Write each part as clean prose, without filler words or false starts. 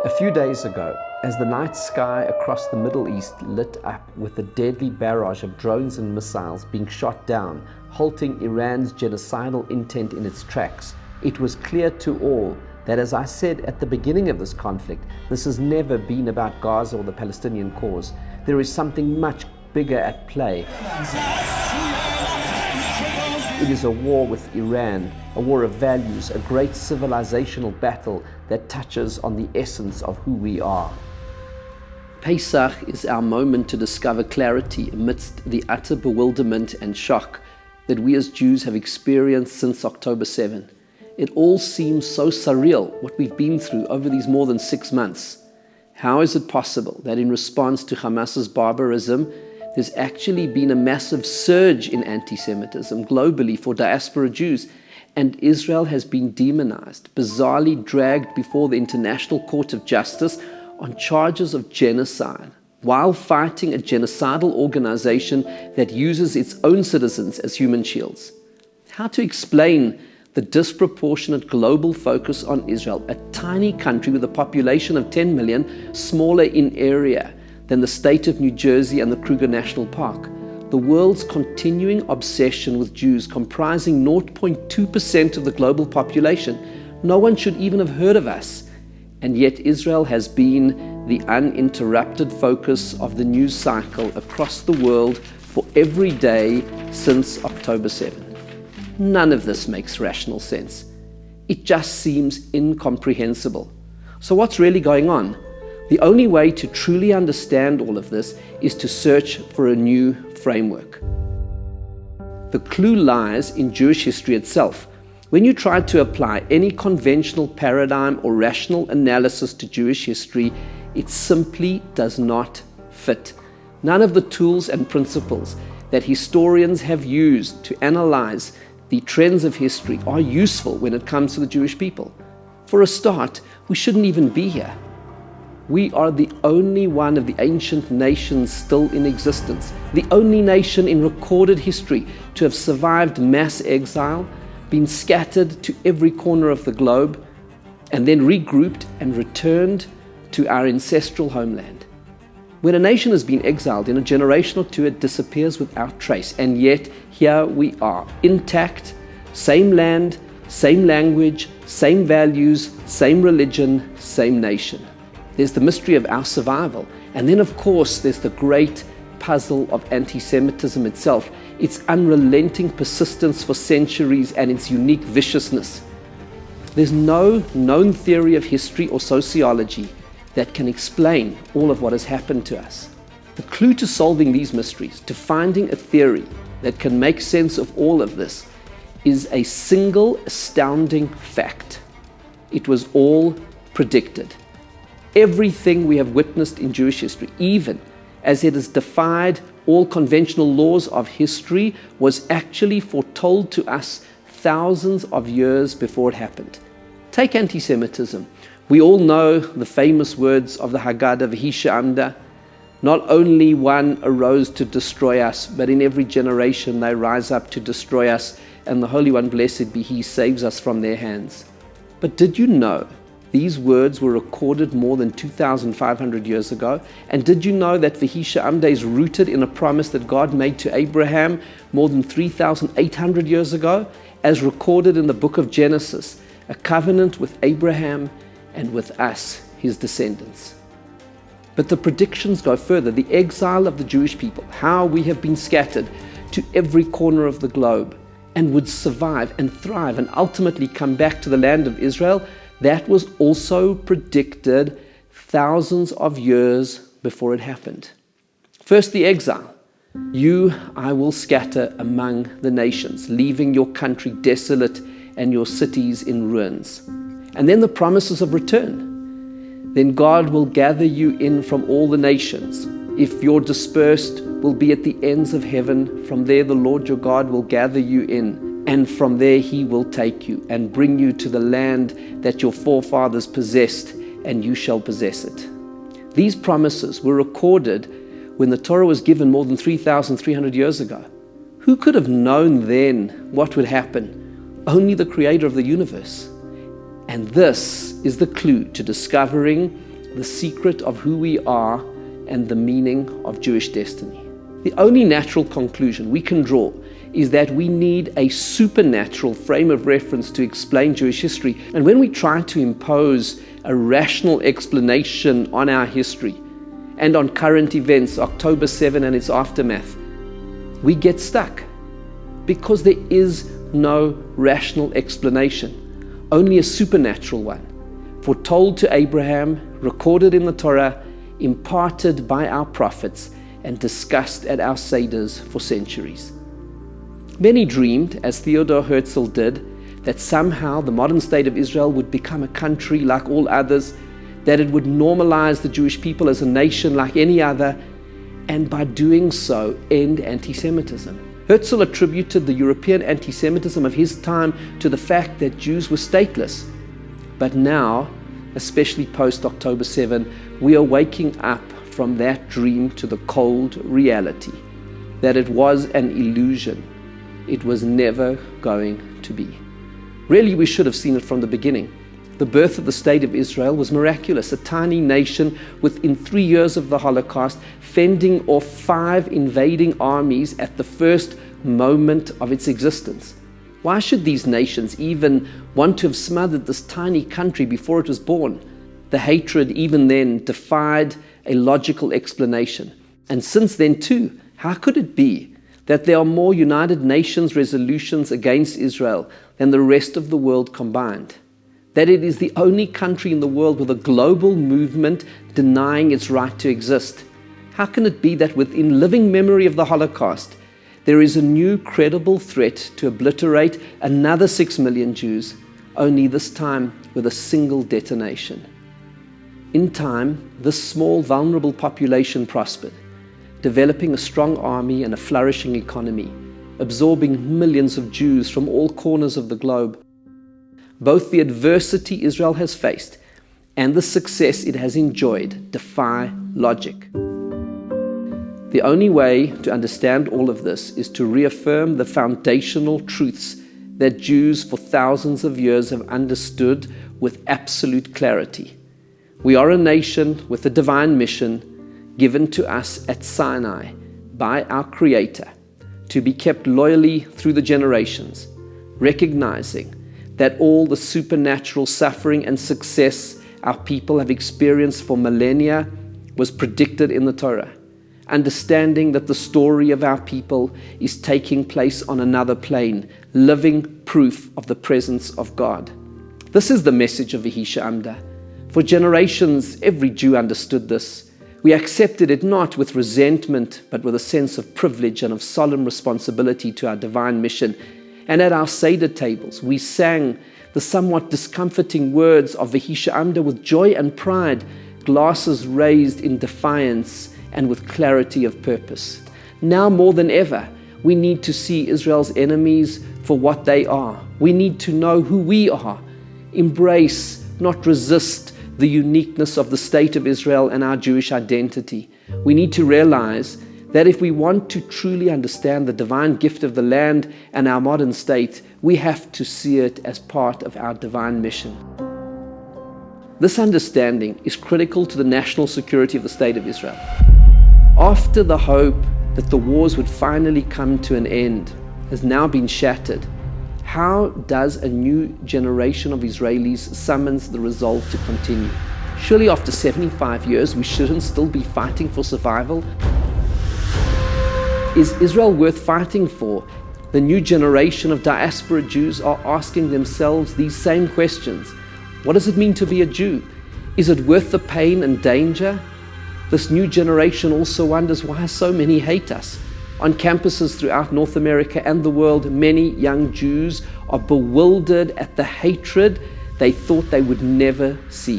A few days ago, as the night sky across the Middle East lit up with a deadly barrage of drones and missiles being shot down, halting Iran's genocidal intent in its tracks, it was clear to all that, as I said at the beginning of this conflict, this has never been about Gaza or the Palestinian cause. There is something much bigger at play. It is a war with Iran, a war of values, a great civilizational battle that touches on the essence of who we are. Pesach is our moment to discover clarity amidst the utter bewilderment and shock that we as Jews have experienced since October 7. It all seems so surreal, what we've been through over these more than 6 months. How is it possible that in response to Hamas's barbarism, there's actually been a massive surge in anti-Semitism globally for diaspora Jews, and Israel has been demonized, bizarrely dragged before the International Court of Justice on charges of genocide, while fighting a genocidal organization that uses its own citizens as human shields? How to explain the disproportionate global focus on Israel, a tiny country with a population of 10 million, smaller in area than the state of New Jersey and the Kruger National Park, the world's continuing obsession with Jews comprising 0.2% of the global population? No one should even have heard of us. And yet Israel has been the uninterrupted focus of the news cycle across the world for every day since October 7. None of this makes rational sense. It just seems incomprehensible. So what's really going on? The only way to truly understand all of this is to search for a new framework. The clue lies in Jewish history itself. When you try to apply any conventional paradigm or rational analysis to Jewish history, it simply does not fit. None of the tools and principles that historians have used to analyze the trends of history are useful when it comes to the Jewish people. For a start, we shouldn't even be here. We are the only one of the ancient nations still in existence, the only nation in recorded history to have survived mass exile, been scattered to every corner of the globe, and then regrouped and returned to our ancestral homeland. When a nation has been exiled, in a generation or two it disappears without trace, and yet here we are, intact, same land, same language, same values, same religion, same nation. There's the mystery of our survival. And then, of course, there's the great puzzle of anti-Semitism itself, its unrelenting persistence for centuries and its unique viciousness. There's no known theory of history or sociology that can explain all of what has happened to us. The clue to solving these mysteries, to finding a theory that can make sense of all of this, is a single astounding fact. It was all predicted. Everything we have witnessed in Jewish history, even as it has defied all conventional laws of history, was actually foretold to us thousands of years before it happened. Take anti-Semitism. We all know the famous words of the Haggadah, V'hi she'amda. Not only one arose to destroy us, but in every generation they rise up to destroy us, and the Holy One, blessed be He, saves us from their hands. But did you know these words were recorded more than 2,500 years ago? And did you know that V'hi she'amda is rooted in a promise that God made to Abraham more than 3,800 years ago, as recorded in the book of Genesis, a covenant with Abraham and with us, his descendants? But the predictions go further. The exile of the Jewish people, how we have been scattered to every corner of the globe and would survive and thrive and ultimately come back to the land of Israel, that was also predicted thousands of years before it happened. First, the exile. You I will scatter among the nations, leaving your country desolate and your cities in ruins. And then the promises of return. Then God will gather you in from all the nations. If you're dispersed, will be at the ends of heaven. From there the Lord your God will gather you in. And from there He will take you and bring you to the land that your forefathers possessed, and you shall possess it. These promises were recorded when the Torah was given more than 3,300 years ago. Who could have known then what would happen? Only the Creator of the universe. And this is the clue to discovering the secret of who we are and the meaning of Jewish destiny. The only natural conclusion we can draw is that we need a supernatural frame of reference to explain Jewish history. And when we try to impose a rational explanation on our history and on current events, October 7 and its aftermath, we get stuck because there is no rational explanation, only a supernatural one, foretold to Abraham, recorded in the Torah, imparted by our prophets, and discussed at our seders for centuries. Many dreamed, as Theodor Herzl did, that somehow the modern state of Israel would become a country like all others, that it would normalize the Jewish people as a nation like any other, and by doing so end anti-Semitism. Herzl attributed the European anti-Semitism of his time to the fact that Jews were stateless. But now, especially post-October 7, we are waking up from that dream to the cold reality that it was an illusion. It was never going to be. Really, we should have seen it from the beginning. The birth of the State of Israel was miraculous. A tiny nation within 3 years of the Holocaust, fending off 5 invading armies at the first moment of its existence. Why should these nations even want to have smothered this tiny country before it was born? The hatred even then defied a logical explanation. And since then too, how could it be that there are more United Nations resolutions against Israel than the rest of the world combined? That it is the only country in the world with a global movement denying its right to exist? How can it be that within living memory of the Holocaust, there is a new credible threat to obliterate another 6 million Jews, only this time with a single detonation? In time, this small, vulnerable population prospered, developing a strong army and a flourishing economy, absorbing millions of Jews from all corners of the globe. Both the adversity Israel has faced and the success it has enjoyed defy logic. The only way to understand all of this is to reaffirm the foundational truths that Jews for thousands of years have understood with absolute clarity. We are a nation with a divine mission given to us at Sinai by our Creator to be kept loyally through the generations, recognizing that all the supernatural suffering and success our people have experienced for millennia was predicted in the Torah, understanding that the story of our people is taking place on another plane, living proof of the presence of God. This is the message of Vihi She'amda. For generations, every Jew understood this. We accepted it not with resentment, but with a sense of privilege and of solemn responsibility to our divine mission. And at our Seder tables, we sang the somewhat discomforting words of Vihi She'amda with joy and pride, glasses raised in defiance and with clarity of purpose. Now more than ever, we need to see Israel's enemies for what they are. We need to know who we are, embrace, not resist, the uniqueness of the state of Israel and our Jewish identity. We need to realize that if we want to truly understand the divine gift of the land and our modern state, we have to see it as part of our divine mission. This understanding is critical to the national security of the state of Israel. After the hope that the wars would finally come to an end has now been shattered, how does a new generation of Israelis summons the resolve to continue? Surely after 75 years, we shouldn't still be fighting for survival? Is Israel worth fighting for? The new generation of diaspora Jews are asking themselves these same questions. What does it mean to be a Jew? Is it worth the pain and danger? This new generation also wonders why so many hate us. On campuses throughout North America and the world, many young Jews are bewildered at the hatred they thought they would never see.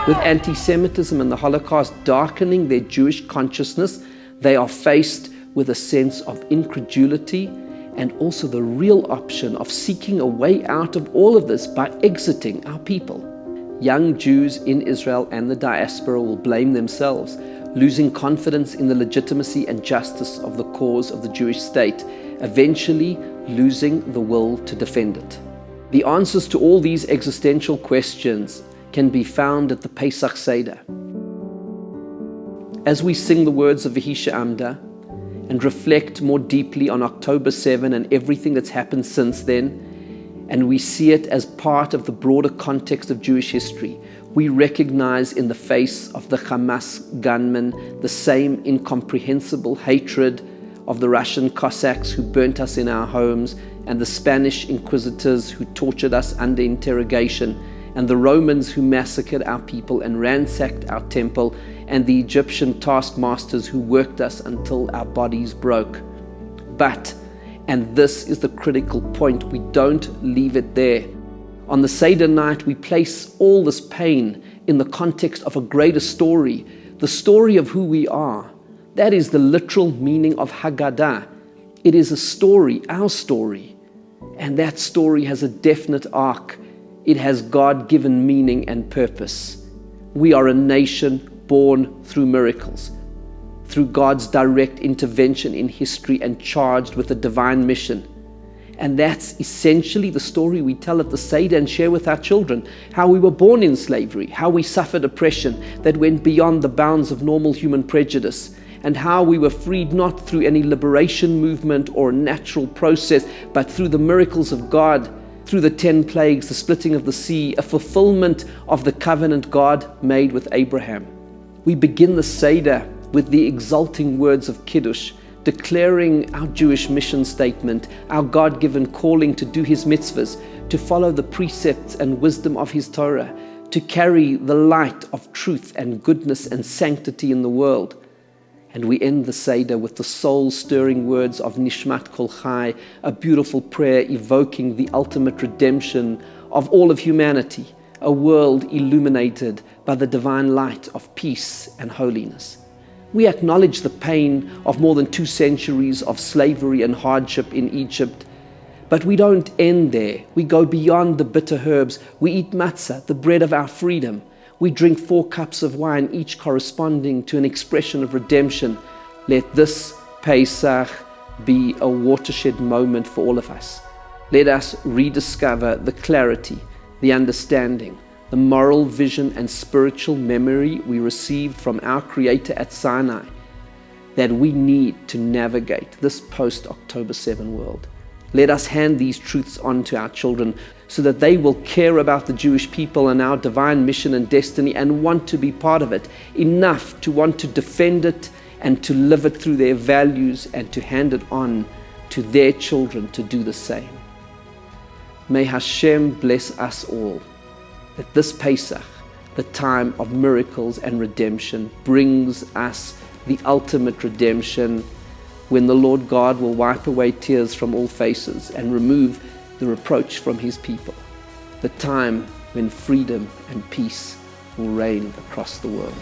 With anti-Semitism and the Holocaust darkening their Jewish consciousness, they are faced with a sense of incredulity and also the real option of seeking a way out of all of this by exiting our people. Young Jews in Israel and the diaspora will blame themselves, losing confidence in the legitimacy and justice of the cause of the Jewish state, eventually losing the will to defend it. The answers to all these existential questions can be found at the Pesach Seder. As we sing the words of V'hisha Amda and reflect more deeply on October 7 and everything that's happened since then, and we see it as part of the broader context of Jewish history, we recognize in the face of the Hamas gunmen the same incomprehensible hatred of the Russian Cossacks who burnt us in our homes, and the Spanish inquisitors who tortured us under interrogation, and the Romans who massacred our people and ransacked our temple, and the Egyptian taskmasters who worked us until our bodies broke. But, and this is the critical point, we don't leave it there. On the Seder night, we place all this pain in the context of a greater story, the story of who we are. That is the literal meaning of Haggadah. It is a story, our story. And that story has a definite arc. It has God-given meaning and purpose. We are a nation born through miracles, through God's direct intervention in history and charged with a divine mission. And that's essentially the story we tell at the Seder and share with our children, how we were born in slavery, how we suffered oppression that went beyond the bounds of normal human prejudice, and how we were freed not through any liberation movement or natural process, but through the miracles of God, through the 10 plagues, the splitting of the sea, a fulfillment of the covenant God made with Abraham. We begin the Seder with the exulting words of Kiddush, declaring our Jewish mission statement, our God-given calling to do His mitzvahs, to follow the precepts and wisdom of His Torah, to carry the light of truth and goodness and sanctity in the world. And we end the Seder with the soul-stirring words of Nishmat Kol Chai, a beautiful prayer evoking the ultimate redemption of all of humanity, a world illuminated by the divine light of peace and holiness. We acknowledge the pain of more than 2 centuries of slavery and hardship in Egypt, but we don't end there. We go beyond the bitter herbs. We eat matzah, the bread of our freedom. We drink 4 cups of wine, each corresponding to an expression of redemption. Let this Pesach be a watershed moment for all of us. Let us rediscover the clarity, the understanding, the moral vision and spiritual memory we received from our Creator at Sinai, that we need to navigate this post-October 7 world. Let us hand these truths on to our children so that they will care about the Jewish people and our divine mission and destiny and want to be part of it, enough to want to defend it and to live it through their values and to hand it on to their children to do the same. May Hashem bless us all, that this Pesach, the time of miracles and redemption, brings us the ultimate redemption, when the Lord God will wipe away tears from all faces and remove the reproach from His people, the time when freedom and peace will reign across the world.